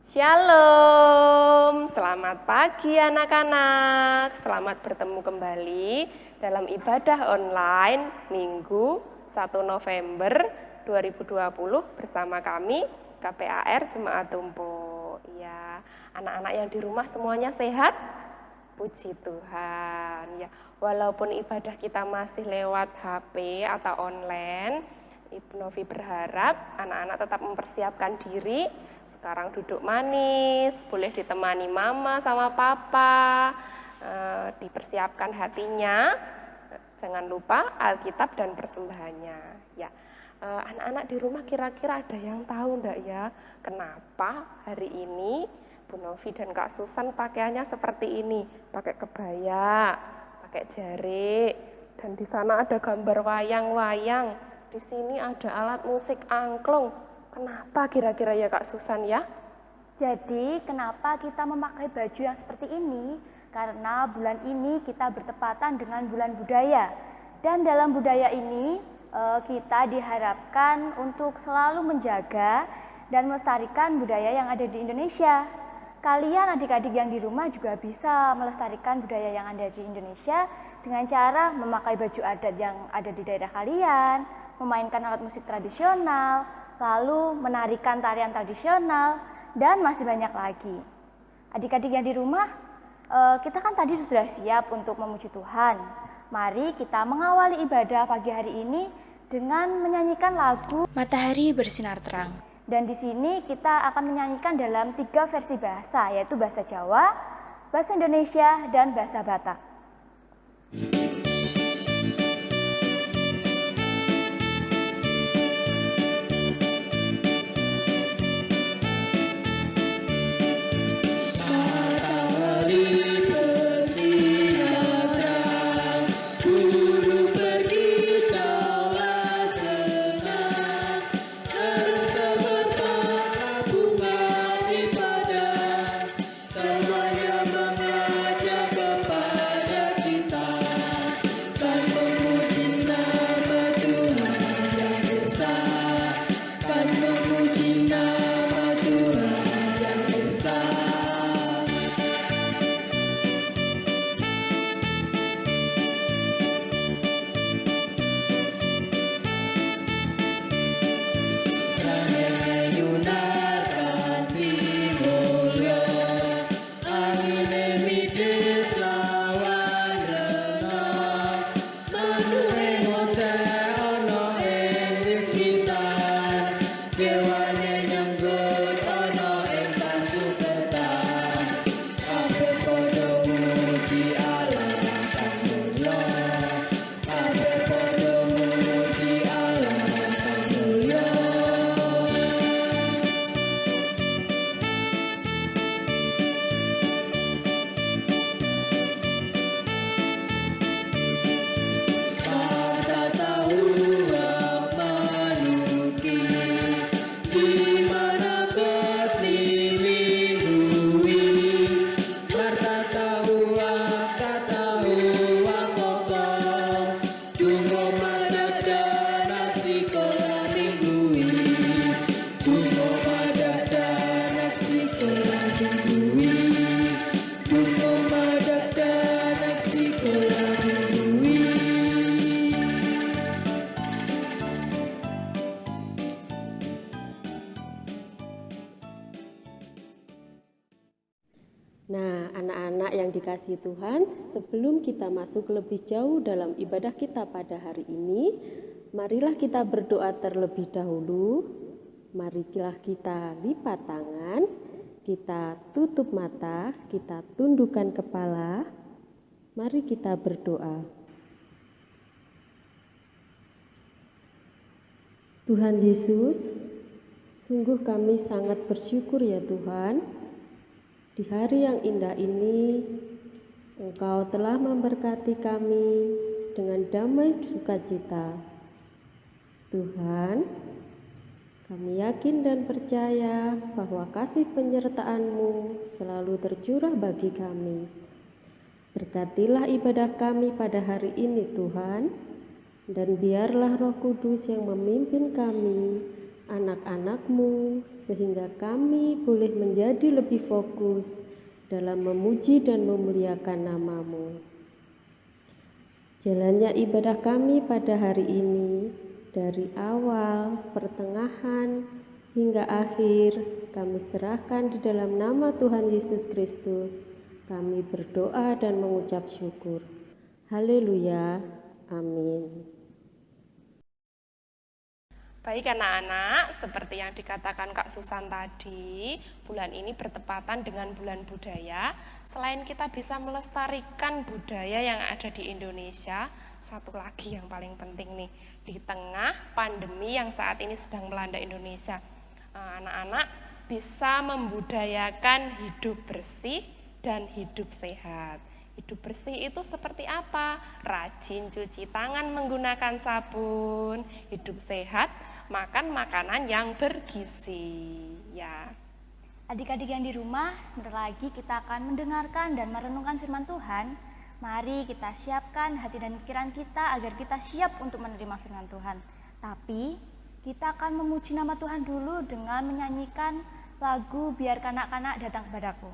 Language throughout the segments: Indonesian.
Shalom, selamat pagi anak-anak. Selamat bertemu kembali dalam ibadah online Minggu 1 November 2020 bersama kami KPAR Jemaat Tumpo. Ya, anak-anak yang di rumah semuanya sehat? Puji Tuhan. Ya, walaupun ibadah kita masih lewat HP atau online, Ibu Novi berharap anak-anak tetap mempersiapkan diri. Sekarang duduk manis, boleh ditemani mama sama papa, dipersiapkan hatinya. Jangan lupa Alkitab dan persembahannya. Ya, anak-anak di rumah kira-kira ada yang tahu enggak ya, kenapa hari ini Bu Novi dan Kak Susan pakaiannya seperti ini, pakai kebaya, pakai jarik, dan di sana ada gambar wayang-wayang. Di sini ada alat musik angklung. Kenapa kira-kira ya Kak Susan ya? Jadi kenapa kita memakai baju yang seperti ini? Karena bulan ini kita bertepatan dengan bulan budaya. Dan dalam budaya ini kita diharapkan untuk selalu menjaga dan melestarikan budaya yang ada di Indonesia. Kalian adik-adik yang di rumah juga bisa melestarikan budaya yang ada di Indonesia dengan cara memakai baju adat yang ada di daerah kalian, memainkan alat musik tradisional, lalu menarikan tarian tradisional, dan masih banyak lagi. Adik-adik yang di rumah, kita kan tadi sudah siap untuk memuji Tuhan. Mari kita mengawali ibadah pagi hari ini dengan menyanyikan lagu Matahari Bersinar Terang. Dan di sini kita akan menyanyikan dalam 3 versi bahasa, yaitu bahasa Jawa, bahasa Indonesia, dan bahasa Batak. Nah, anak-anak yang dikasihi Tuhan, sebelum kita masuk lebih jauh dalam ibadah kita pada hari ini, marilah kita berdoa terlebih dahulu. Marilah kita lipat tangan, kita tutup mata, kita tundukkan kepala. Mari kita berdoa. Tuhan Yesus, sungguh kami sangat bersyukur ya Tuhan. Di hari yang indah ini, Engkau telah memberkati kami dengan damai sukacita. Tuhan, kami yakin dan percaya bahwa kasih penyertaan-Mu selalu tercurah bagi kami. Berkatilah ibadah kami pada hari ini Tuhan, dan biarlah Roh Kudus yang memimpin kami anak-anak-Mu, sehingga kami boleh menjadi lebih fokus dalam memuji dan memuliakan nama-Mu. Jalannya ibadah kami pada hari ini, dari awal, pertengahan, hingga akhir, kami serahkan di dalam nama Tuhan Yesus Kristus. Kami berdoa dan mengucap syukur. Haleluya. Amin. Baik anak-anak, seperti yang dikatakan Kak Susan tadi, bulan ini bertepatan dengan bulan budaya. Selain kita bisa melestarikan budaya yang ada di Indonesia, satu lagi yang paling penting nih, di tengah pandemi yang saat ini sedang melanda Indonesia, anak-anak bisa membudayakan hidup bersih dan hidup sehat. Hidup bersih itu seperti apa? Rajin cuci tangan menggunakan sabun. Hidup sehat, makan makanan yang bergizi. Ya. Adik-adik yang di rumah, sebentar lagi kita akan mendengarkan dan merenungkan firman Tuhan. Mari kita siapkan hati dan pikiran kita agar kita siap untuk menerima firman Tuhan. Tapi kita akan memuji nama Tuhan dulu dengan menyanyikan lagu Biar Kanak-kanak Datang Kepadaku.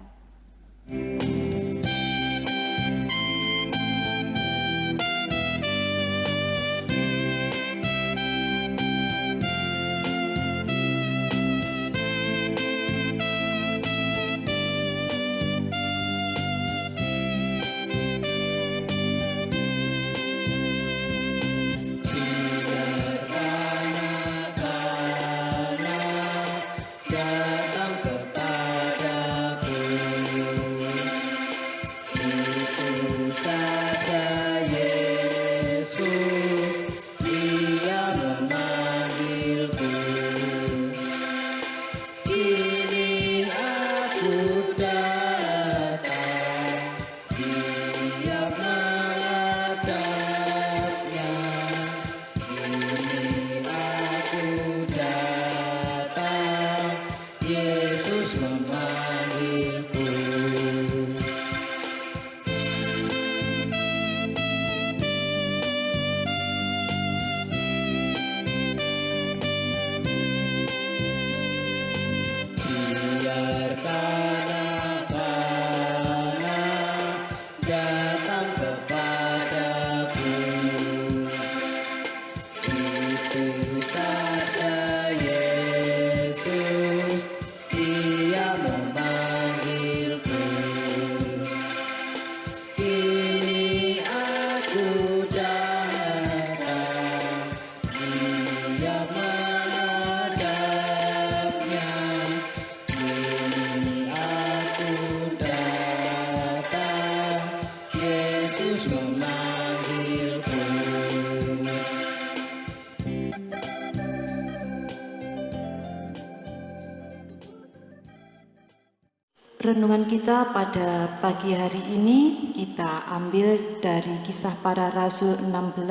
Renungan kita pada pagi hari ini kita ambil dari Kisah Para Rasul 16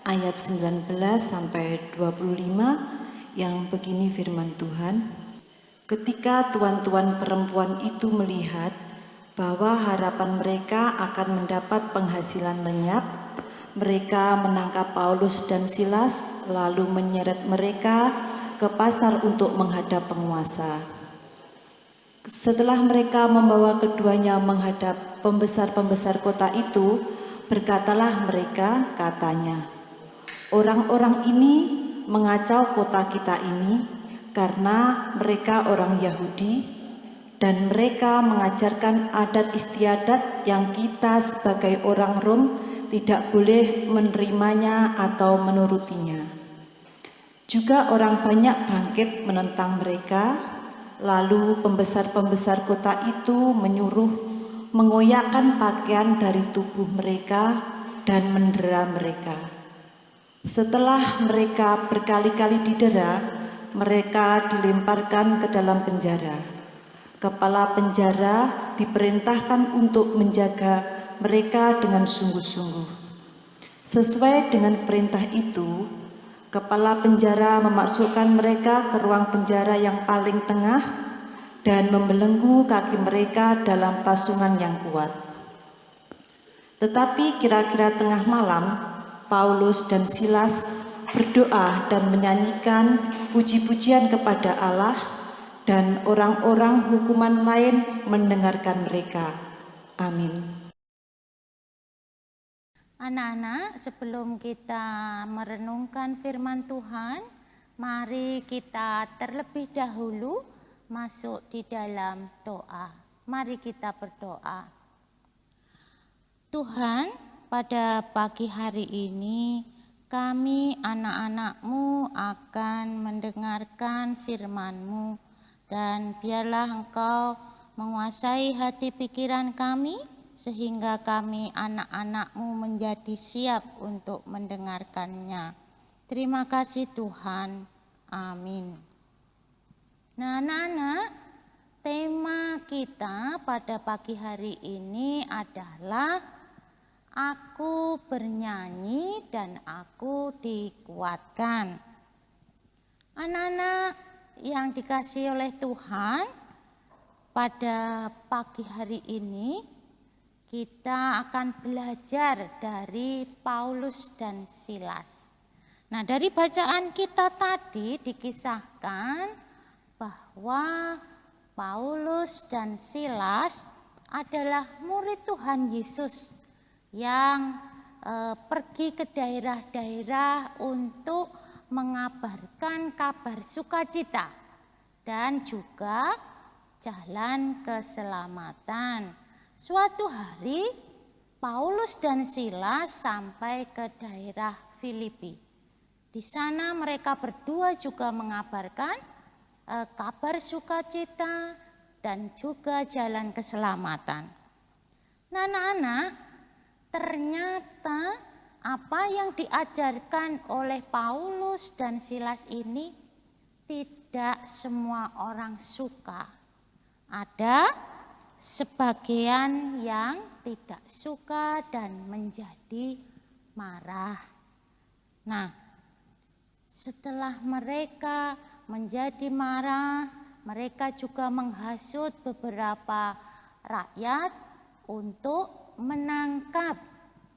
ayat 19 sampai 25 yang begini firman Tuhan. Ketika tuan-tuan perempuan itu melihat bahwa harapan mereka akan mendapat penghasilan lenyap, mereka menangkap Paulus dan Silas lalu menyeret mereka ke pasar untuk menghadap penguasa. Setelah mereka membawa keduanya menghadap pembesar-pembesar kota itu, berkatalah mereka, katanya, "Orang-orang ini mengacau kota kita ini karena mereka orang Yahudi dan mereka mengajarkan adat istiadat yang kita sebagai orang Rom tidak boleh menerimanya atau menurutinya. Juga orang banyak bangkit menentang mereka. Lalu pembesar-pembesar kota itu menyuruh mengoyakkan pakaian dari tubuh mereka dan mendera mereka. Setelah mereka berkali-kali didera, mereka dilemparkan ke dalam penjara. Kepala penjara diperintahkan untuk menjaga mereka dengan sungguh-sungguh. Sesuai dengan perintah itu, kepala penjara memasukkan mereka ke ruang penjara yang paling tengah dan membelenggu kaki mereka dalam pasungan yang kuat. Tetapi kira-kira tengah malam, Paulus dan Silas berdoa dan menyanyikan puji-pujian kepada Allah, dan orang-orang hukuman lain mendengarkan mereka. Amin. Anak-anak, sebelum kita merenungkan firman Tuhan, mari kita terlebih dahulu masuk di dalam doa. Mari kita berdoa. Tuhan, pada pagi hari ini kami anak-anak-Mu akan mendengarkan firman-Mu, dan biarlah Engkau menguasai hati pikiran kami sehingga kami anak-anak-Mu menjadi siap untuk mendengarkannya. Terima kasih Tuhan. Amin. Nah, anak-anak, tema kita pada pagi hari ini adalah Aku bernyanyi dan aku dikuatkan. Anak-anak yang dikasihi oleh Tuhan, pada pagi hari ini kita akan belajar dari Paulus dan Silas. Nah, dari bacaan kita tadi dikisahkan bahwa Paulus dan Silas adalah murid Tuhan Yesus yang pergi ke daerah-daerah untuk mengabarkan kabar sukacita dan juga jalan keselamatan. Suatu hari Paulus dan Silas sampai ke daerah Filipi. Di sana mereka berdua juga mengabarkan kabar sukacita dan juga jalan keselamatan. Nah, anak-anak, ternyata apa yang diajarkan oleh Paulus dan Silas ini tidak semua orang suka. Ada sebagian yang tidak suka dan menjadi marah. Nah, setelah mereka menjadi marah, mereka juga menghasut beberapa rakyat untuk menangkap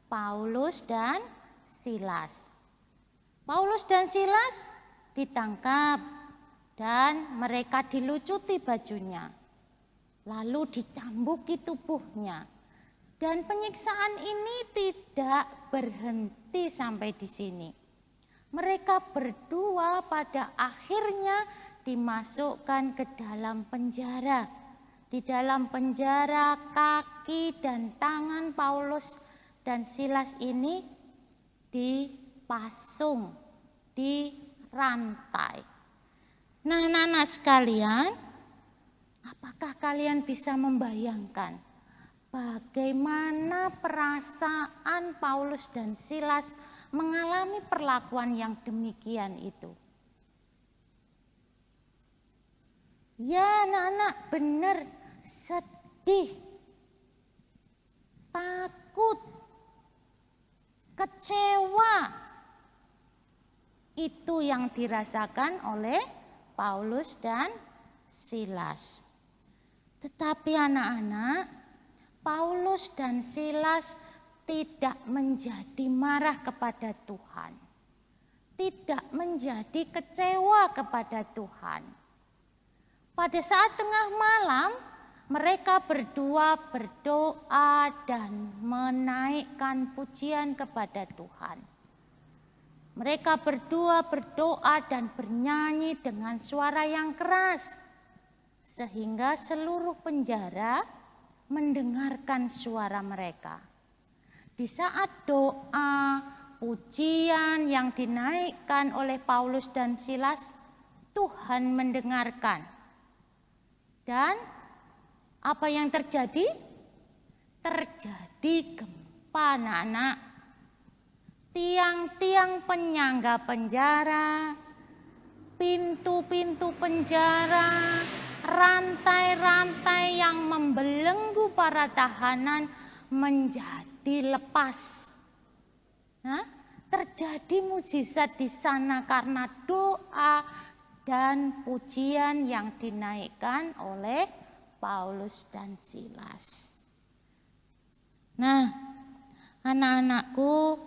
Paulus dan Silas. Paulus dan Silas ditangkap dan mereka dilucuti bajunya, lalu dicambuki tubuhnya. Dan penyiksaan ini tidak berhenti sampai di sini. Mereka berdua pada akhirnya dimasukkan ke dalam penjara. Di dalam penjara, kaki dan tangan Paulus dan Silas ini dipasung, dirantai. Nah, anak-anak sekalian, apakah kalian bisa membayangkan bagaimana perasaan Paulus dan Silas mengalami perlakuan yang demikian itu? Ya, anak-anak, benar, sedih, takut, kecewa. Itu yang dirasakan oleh Paulus dan Silas. Tetapi anak-anak, Paulus dan Silas tidak menjadi marah kepada Tuhan. Tidak menjadi kecewa kepada Tuhan. Pada saat tengah malam, mereka berdua berdoa dan menaikkan pujian kepada Tuhan. Mereka berdua berdoa dan bernyanyi dengan suara yang keras, sehingga seluruh penjara mendengarkan suara mereka. Di saat doa, pujian yang dinaikkan oleh Paulus dan Silas, Tuhan mendengarkan. Dan apa yang terjadi? Terjadi gempa, anak-anak. Tiang-tiang penyangga penjara, pintu-pintu penjara, rantai-rantai yang membelenggu para tahanan menjadi lepas. Nah, terjadi mukjizat di sana karena doa dan pujian yang dinaikkan oleh Paulus dan Silas. Nah, anak-anakku,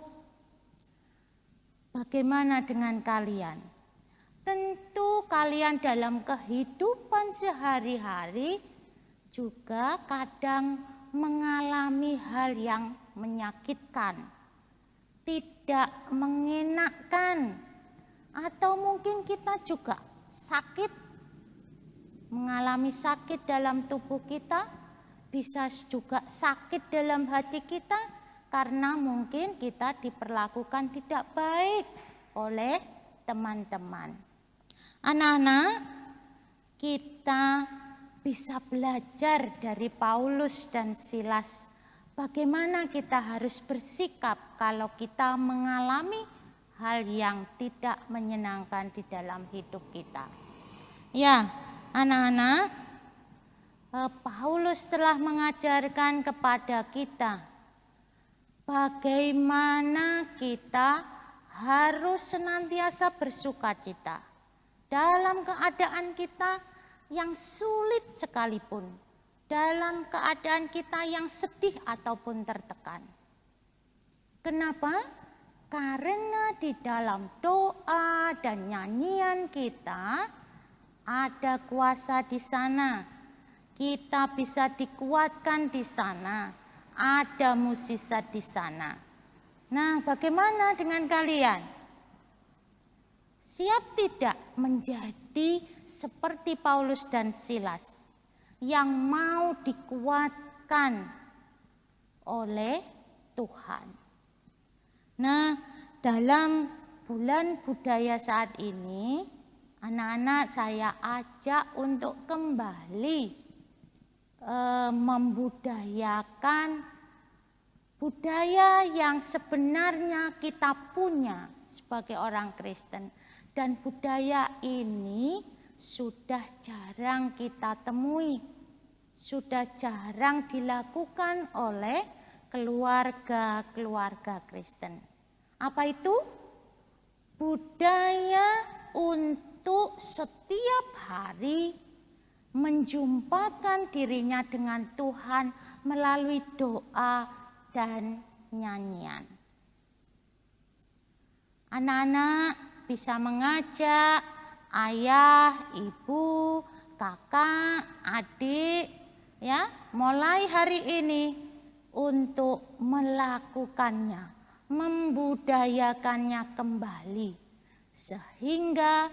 Bagaimana dengan kalian? Tentu kalian dalam kehidupan sehari-hari juga kadang mengalami hal yang menyakitkan, tidak mengenakkan, atau mungkin kita juga sakit, mengalami sakit dalam tubuh kita, bisa juga sakit dalam hati kita karena mungkin kita diperlakukan tidak baik oleh teman-teman. Anak-anak, kita bisa belajar dari Paulus dan Silas bagaimana kita harus bersikap kalau kita mengalami hal yang tidak menyenangkan di dalam hidup kita. Ya, anak-anak, Paulus telah mengajarkan kepada kita bagaimana kita harus senantiasa bersukacita dalam keadaan kita yang sulit sekalipun, dalam keadaan kita yang sedih ataupun tertekan. Kenapa? Karena di dalam doa dan nyanyian kita ada kuasa di sana. Kita bisa dikuatkan di sana. Ada mukjizat di sana. Nah, bagaimana dengan kalian? Siap tidak menjadi seperti Paulus dan Silas yang mau dikuatkan oleh Tuhan? Nah, dalam bulan budaya saat ini, anak-anak saya ajak untuk kembali membudayakan budaya yang sebenarnya kita punya sebagai orang Kristen. Dan budaya ini sudah jarang kita temui, sudah jarang dilakukan oleh keluarga-keluarga Kristen. Apa itu? Budaya untuk setiap hari menjumpakan dirinya dengan Tuhan melalui doa dan nyanyian. Anak-anak bisa mengajak ayah, ibu, kakak, adik, ya, mulai hari ini untuk melakukannya, membudayakannya kembali, sehingga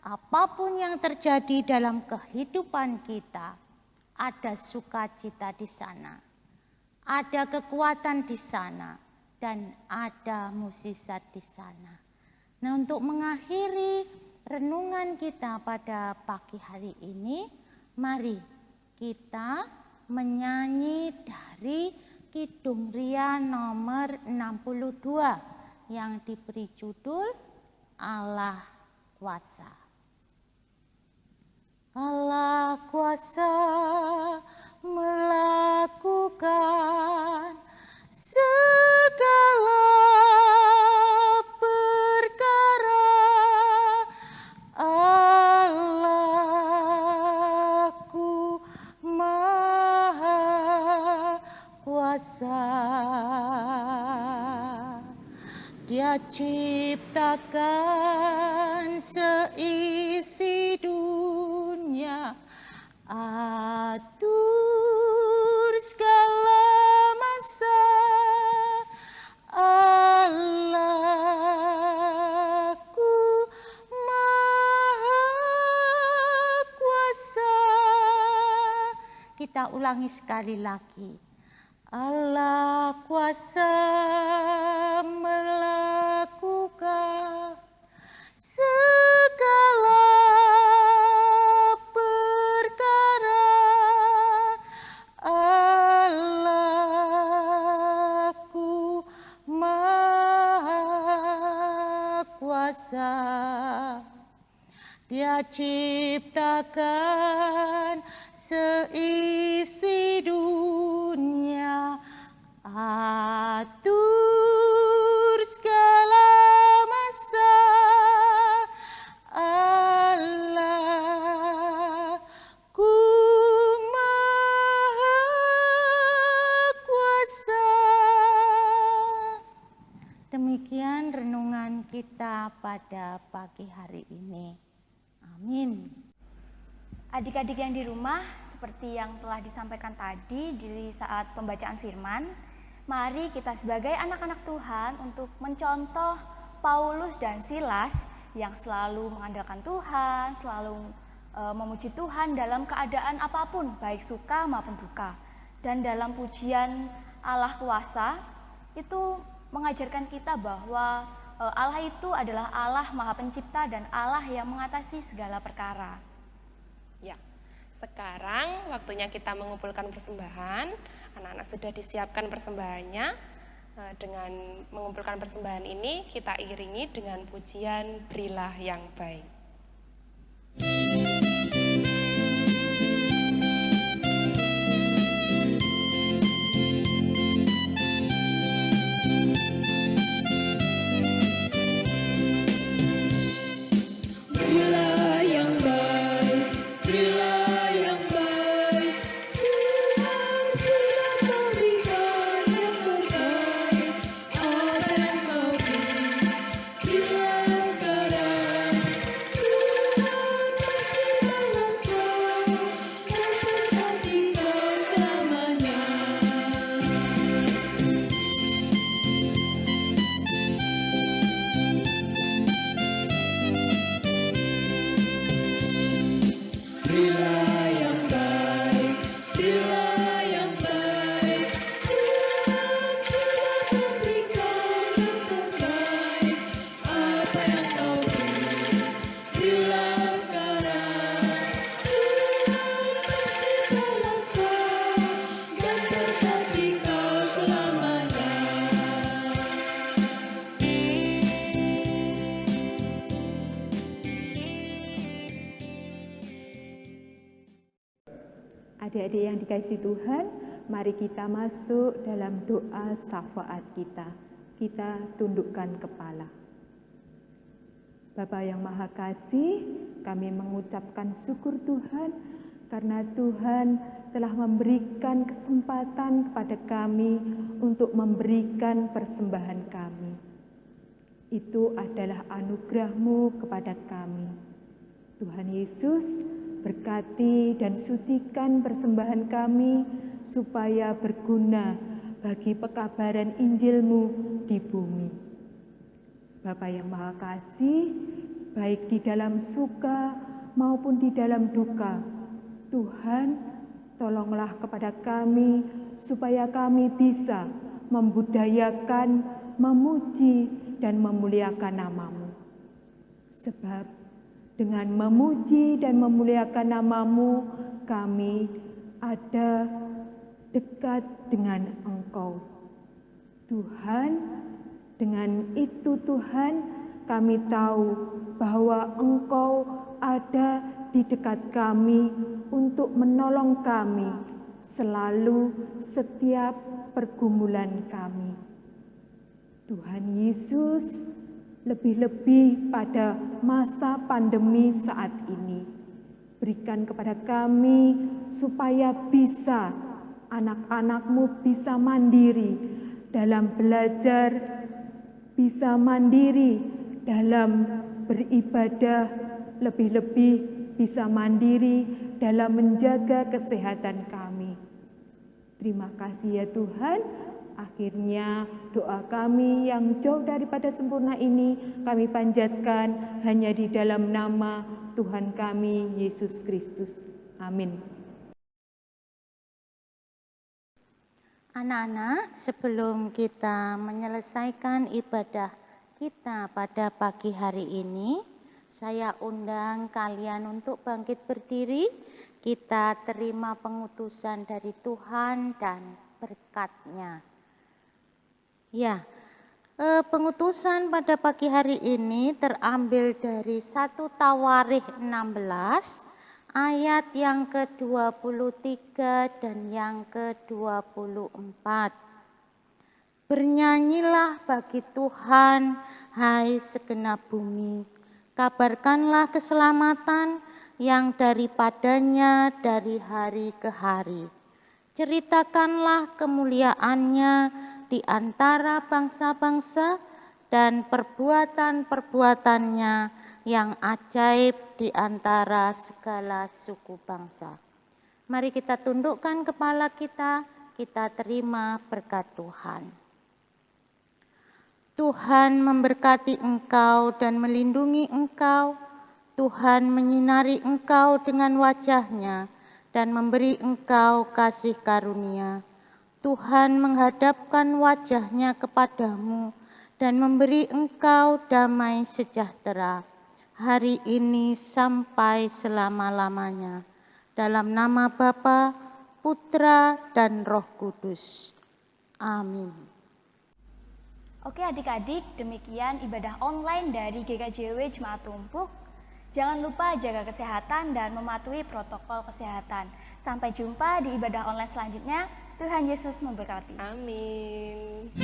apapun yang terjadi dalam kehidupan kita, ada sukacita di sana, ada kekuatan di sana, dan ada mukjizat di sana. Nah, untuk mengakhiri renungan kita pada pagi hari ini, mari kita menyanyi dari Kidung Ria nomor 62 yang diberi judul Allah Kuasa. Allah kuasa melakukan segala perkara. Allahku Maha Kuasa. Dia ciptakan seisi dunia, atur segala masa. Allahku Maha Kuasa. Kita ulangi sekali lagi. Allah kuasa melakukan segala perkara. Allahku Maha Kuasa. Dia ciptakan seisi dunia, atur segala masa. Allahku Maha Kuasa. Demikian renungan Tuhan kita pada pagi hari ini. Amin. Adik-adik yang di rumah, seperti yang telah disampaikan tadi di saat pembacaan firman, mari kita sebagai anak-anak Tuhan untuk mencontoh Paulus dan Silas yang selalu mengandalkan Tuhan, selalu memuji Tuhan dalam keadaan apapun, baik suka maupun duka. Dan dalam pujian Allah kuasa, itu mengajarkan kita bahwa Allah itu adalah Allah Maha Pencipta dan Allah yang mengatasi segala perkara. Ya, sekarang waktunya kita mengumpulkan persembahan. Anak-anak sudah disiapkan persembahannya. Dengan mengumpulkan persembahan ini, kita iringi dengan pujian Berilah yang Baik. Adik-adik yang dikasihi Tuhan, mari kita masuk dalam doa syafaat kita. Kita tundukkan kepala. Bapa yang Maha Kasih, kami mengucapkan syukur Tuhan karena Tuhan telah memberikan kesempatan kepada kami untuk memberikan persembahan kami. Itu adalah anugerah-Mu kepada kami. Tuhan Yesus, berkati dan sucikan persembahan kami supaya berguna bagi pekabaran Injil-Mu di bumi. Bapa yang Maha Kasih, baik di dalam suka maupun di dalam duka, Tuhan, tolonglah kepada kami supaya kami bisa membudayakan, memuji, dan memuliakan nama-Mu. Sebab dengan memuji dan memuliakan nama-Mu, kami ada dekat dengan Engkau. Tuhan, dengan itu Tuhan, kami tahu bahwa Engkau ada di dekat kami untuk menolong kami selalu setiap pergumulan kami. Tuhan Yesus, lebih-lebih pada masa pandemi saat ini, berikan kepada kami supaya bisa anak-anak-Mu bisa mandiri dalam belajar, bisa mandiri dalam beribadah, lebih-lebih bisa mandiri dalam menjaga kesehatan kami. Terima kasih ya Tuhan. Akhirnya doa kami yang jauh daripada sempurna ini kami panjatkan hanya di dalam nama Tuhan kami Yesus Kristus. Amin. Anak-anak, sebelum kita menyelesaikan ibadah kita pada pagi hari ini, saya undang kalian untuk bangkit berdiri. Kita terima pengutusan dari Tuhan dan berkat-Nya. Ya, pengutusan pada pagi hari ini terambil dari 1 Tawarikh 16 ayat yang ke-23 dan yang ke-24. Bernyanyilah bagi Tuhan, hai segenap bumi, kabarkanlah keselamatan yang daripadanya dari hari ke hari. Ceritakanlah kemuliaannya di antara bangsa-bangsa dan perbuatan-perbuatannya yang ajaib di antara segala suku bangsa. Mari kita tundukkan kepala kita terima berkat Tuhan. Tuhan memberkati engkau dan melindungi engkau. Tuhan menyinari engkau dengan wajah-Nya dan memberi engkau kasih karunia. Tuhan menghadapkan wajah-Nya kepadamu dan memberi engkau damai sejahtera hari ini sampai selama-lamanya. Dalam nama Bapa, Putra, dan Roh Kudus. Amin. Oke adik-adik, demikian ibadah online dari GKJW Jemaat Tumpuk. Jangan lupa jaga kesehatan dan mematuhi protokol kesehatan. Sampai jumpa di ibadah online selanjutnya. Tuhan Yesus memberkati. Amin.